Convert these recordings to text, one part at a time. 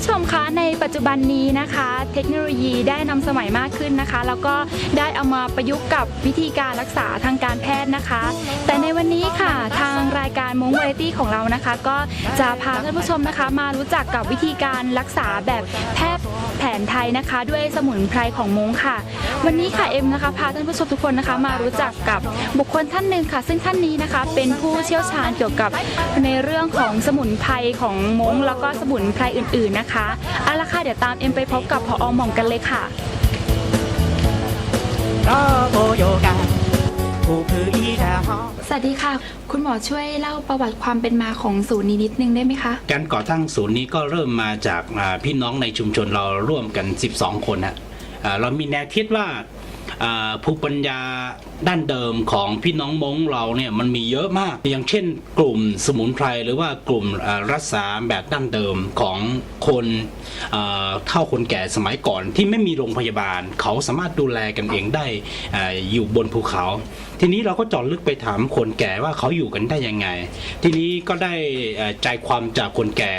ผู้ชมคะในปัจจุบันนี้นะคะเทคโนโลยีได้นำสมัยมากขึ้นนะคะแล้วก็ได้เอามาประยุกต์กับวิธีการรักษาทางการแพทย์นะคะ แต่ในวันนี้ค่ะทางรายการม้งวาไรตี้ของเรานะคะก็จะพาท่านผู้ชมนะคะมารู้จักกับวิธีการรักษาแบบแพทย์แผนไทยนะคะด้วยสมุนไพรของม้งค่ะวันนี้ค่ะเอ็มนะคะพาท่านผู้ชมทุกคนนะคะมารู้จักกับบุคคลท่านหนึ่งค่ะซึ่งท่านนี้นะคะเป็นผู้เชี่ยวชาญเกี่ยวกับในเรื่องของสมุนไพรของม้งแล้วก็สมุนไพรอื่นๆนะคะเอาละค่ะเดี๋ยวตามเอ็มไปพบกับผอ.หม่อมกันเลยค่ะสวัสดีค่ะคุณหมอช่วยเล่าประวัติความเป็นมาของศูนย์นี้นิดนึงได้ไหมคะการก่อตั้งศูนย์นี้ก็เริ่มมาจากพี่น้องในชุมชนเราร่วมกัน12คนฮะเรามีแนวคิดว่าภูมิปัญญาด้านเดิมของพี่น้องม้งเราเนี่ยมันมีเยอะมากอย่างเช่นกลุ่มสมุนไพรหรือว่ากลุ่มรักษาแบบดั้งเดิมของคนเฒ่าคนแก่สมัยก่อนที่ไม่มีโรงพยาบาลเขาสามารถดูแลกันเองได้อยู่บนภูเขาทีนี้เราก็เจาะลึกไปถามคนแก่ว่าเขาอยู่กันได้ยังไงทีนี้ก็ได้ใจความจากคนแก่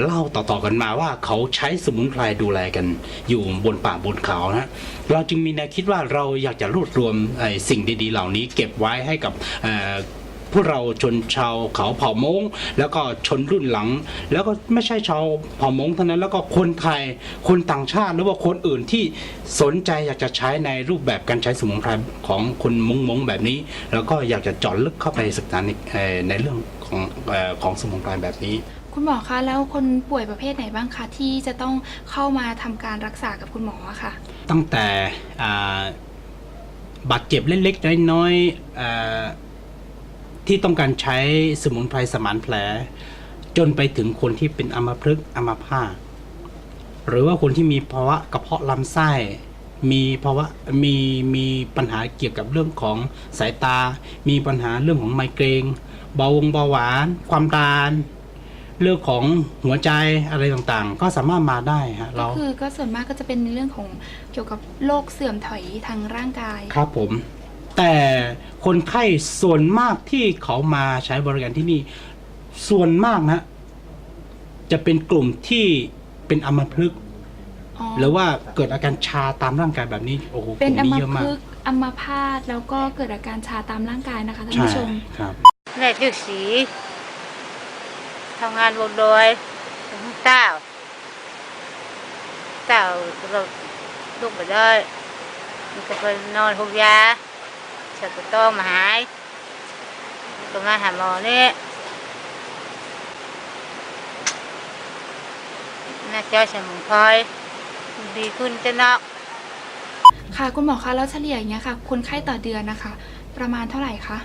เล่าต่อๆกันมาว่าเขาใช้สมุนไพรดูแลกันอยู่บนป่าบนเขานะเราจึงมีแนวคิดว่าเราอยากจะรวบรวมสิ่งดีๆเหล่านี้เก็บไว้ให้กับพวกเราชนชาวเขาเผ่ามงแล้วก็ชนรุ่นหลังแล้วก็ไม่ใช่ชาวเผ่ามงเท่านั้นแล้วก็คนไทยคนต่างชาติหรือว่าคนอื่นที่สนใจอยากจะใช้ในรูปแบบการใช้สมุนไพรของคนมงแบบนี้แล้วก็อยากจะเจาะลึกเข้าไปศึกษาในเรื่องของสมุนไพรแบบนี้คุณหมอคะแล้วคนป่วยประเภทไหนบ้างคะที่จะต้องเข้ามาทำการรักษากับคุณหมอค่ะตั้งแต่บาดเจ็บเล็กๆน้อยๆที่ต้องการใช้สมุนไพรสมานแผลจนไปถึงคนที่เป็นอัมพฤกษ์อัมพาตหรือว่าคนที่มีภาวะกระเพาะลำไส้มีภาวะมีปัญหาเกี่ยวกับเรื่องของสายตามีปัญหาเรื่องของไมเกรนเบาหวานความดันเรื่องของหัวใจอะไรต่างๆก็สามารถมาได้ฮะเราก็ส่วนมากก็จะเป็นในเรื่องของเกี่ยวกับโรคเสื่อมถอยทางร่างกายครับผมแต่คนไข้ส่วนมากที่เขามาใช้บริการที่นี่ส่วนมากนะจะเป็นกลุ่มที่เป็นอัมพฤกษ์หรือว่าเกิดอาการชาตามร่างกายแบบนี้โอ้โหเป็นอัมพฤกษ์อัมพาตแล้วก็เกิดอาการชาตามร่างกายนะคะท่านผู้ชมครับแม่ชื่อสีทำงานบนดอยเต้าเราลูกไปได้มันก็ไปนอนหุบยาเสร็จก็ต้องมาหายก็มาหาหมอนี่น่าจะสมุนไพรดีขึ้นจะนอกค่ะคุณหมอคะแล้วเฉลี่ยอย่างเงี้ยค่ะคนไข้ต่อเดือนนะคะประมาณเท่าไหร่คะ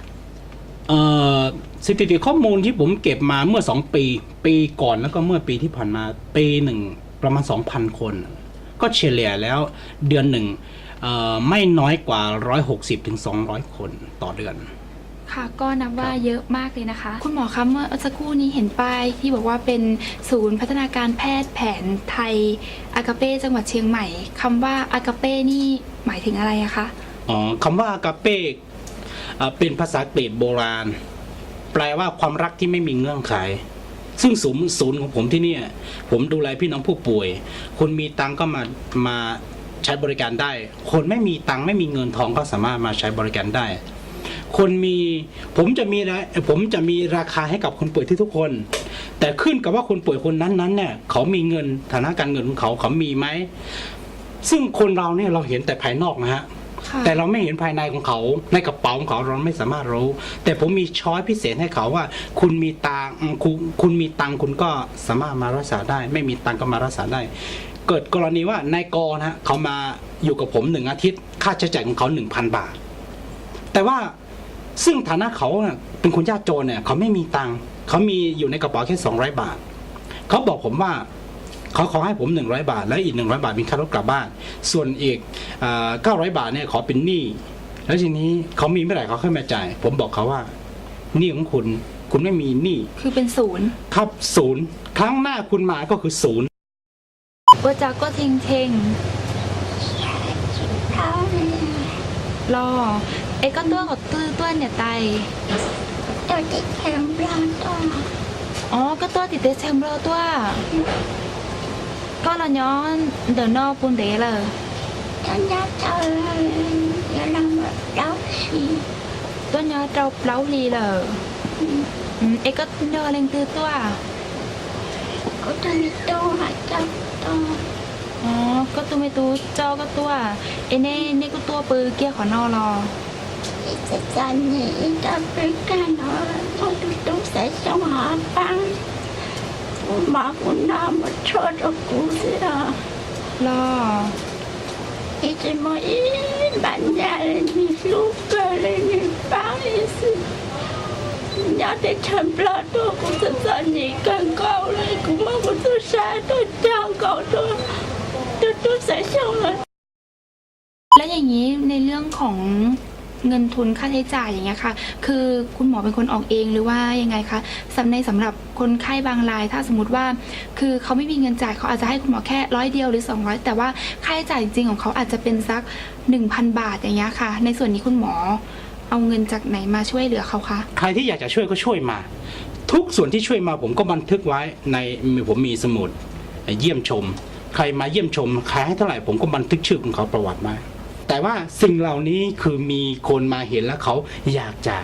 สถิติข้อมูลที่ผมเก็บมาเมื่อ2ปีก่อนแล้วก็เมื่อปีที่ผ่านมาปีหนึ่งประมาณ 2,000 คนก็เฉลี่ยแล้วเดือนหนึ่งไม่น้อยกว่า160 ถึง 200 คนต่อเดือนค่ะก็นับว่าเยอะมากเลยนะคะคุณหมอคะเมื่อสักครู่นี้เห็นป้ายที่บอกว่าเป็นศูนย์พัฒนาการแพทย์แผนไทยอากาเป้จังหวัดเชียงใหม่คำว่าอากาเป้นี่หมายถึงอะไรอะคะคำว่าอากาเป้เป็นภาษากรีกโบราณแปลว่าความรักที่ไม่มีเงื่อนไขซึ่งศูนย์ของผมที่นี่ผมดูแลพี่น้องผู้ป่วยคนมีตังก็มาใช้บริการได้คนไม่มีตังไม่มีเงินทองก็สามารถมาใช้บริการได้คนมีผมจะมีราคาให้กับคนป่วยทุกคนแต่ขึ้นกับว่าคนป่วยคนนั้นเนี่ยเขามีเงินฐานะการเงินของเขามีไหมซึ่งคนเราเนี่ยเราเห็นแต่ภายนอกนะฮะแต่เราไม่เห็นภายในของเขาในกระเป๋าของเขาเราไม่สามารถรู้แต่ผมมีช้อยพิเศษให้เขาว่าคุณมีตังคุณมีตังคุณก็สามารถมารักษาได้ไม่มีตังก็มารักษาได้เกิดกรณีว่านายกนะเขามาอยู่กับผม1 อาทิตย์ค่าใช้จ่ายของเขา 1,000 บาทแต่ว่าซึ่งฐานะเขาเป็นคนยากจนเนี่ยเขาไม่มีตังเขามีอยู่ในกระเป๋าแค่200 บาทเขาบอกผมว่าเขาขอให้ผม100 บาทแล้วอีก100 บาทเป็นค่ารถกลับบ้านส่วนอีก900 บาทเนี่ยขอเป็นหนี้แล้วทีนี้เขามีเมื่อไหร่เขาค่อยมาจ่ายผมบอกเขาว่าหนี้ของคุณไม่มีหนี้คือเป็นศูนย์ครับศูนย์ครั้งหน้าคุณมาก็คือศูนย์ว่าจาก็เทงรอไอ้ก็ตัวกับตัวเนี่ยไตตัวติดแคมเบราตัวอ๋อก็ตัวติดแคมเบราตัว ก็ละย้อนเดินนอกปุนเดเลย cho nhà cháu là làm đau xì ต้นย้อนเราเปล่าลีเลยเอ็กก็เดินเล็งตือตัว có tôi đi đâu hả cháu to อ๋อก็ตัวไม่ตูเจ้าก็ตัวเอเน่ก็ตัวปือเกี้ยขอนอรอ thì sẽ ra nhỉ ta phải cả nó thôi tôi sẽ xong họ băng mà cũng nào mà cho được cụ gì à รอ อีจะมาอีบ้านยาเลยนี่ลูกเกิดเลยนี่ป้าอีสิยาได้ทำปลาตัวกูจะสอนนี่กันเก่าเลยกูมากูจะใช้ตัวจ้างเก่าตัวใส่ช่องเลย แล้วอย่างนี้ในเรื่องของเงินทุนค่าใช้จ่ายอย่างเงี้ยค่ะ คือคุณหมอเป็นคนออกเองหรือว่ายังไงคะสำหรับคนไข้บางราย ถ้าสมมติว่าคือเขาไม่มีเงินจ่ายเขาอาจจะให้คุณหมอแค่100เดียวหรือ200แต่ว่าค่าใช้จ่ายจริงๆของเขาอาจจะเป็นสัก 1,000 บาทอย่างเงี้ยค่ะ ในส่วนนี้คุณหมอเอาเงินจากไหนมาช่วยเหลือเขาคะ ใครที่อยากจะช่วยก็ช่วยมา ทุกส่วนที่ช่วยมาผมก็บันทึกไว้ในผมมีสมุดเยี่ยมชม ใครมาเยี่ยมชมใครให้เท่าไหร่ผมก็บันทึกชื่อของเขาประวัติไว้แต่ว่าสิ่งเหล่านี้คือมีคนมาเห็นแล้วเขาอยากจะ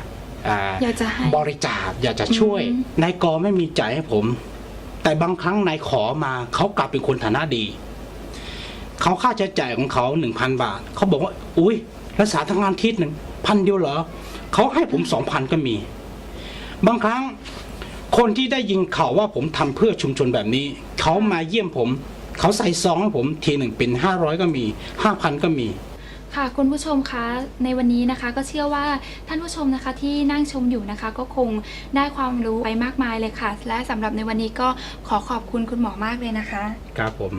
อยากจะให้ บริจาคอยากจะช่วย อืม นายกไม่มีจ่ายให้ผม แต่บางครั้งนายขอมาเขากลับเป็นคนฐานะดี เขาค่าใช้จ่ายของเขา 1,000 บาทเขาบอกว่าอุ้ยรักษาทั้งงานทิศหนึ่ง1,000 เดียวเหรอเขาให้ผม 2,000 ก็มี บางครั้งคนที่ได้ยินข่าวว่าผมทำเพื่อชุมชนแบบนี้เขามาเยี่ยมผมเขาใส่ซองให้ผมทีหนึ่งเป็น500ก็มี 5,000 ก็มี ค่ะคุณผู้ชมคะในวันนี้นะคะก็เชื่อว่าท่านผู้ชมนะคะที่นั่งชมอยู่นะคะ ก็คงได้ความรู้ไปมากมายเลยค่ะ และสำหรับในวันนี้ก็ขอขอบคุณคุณหมอมากเลยนะคะ ครับผม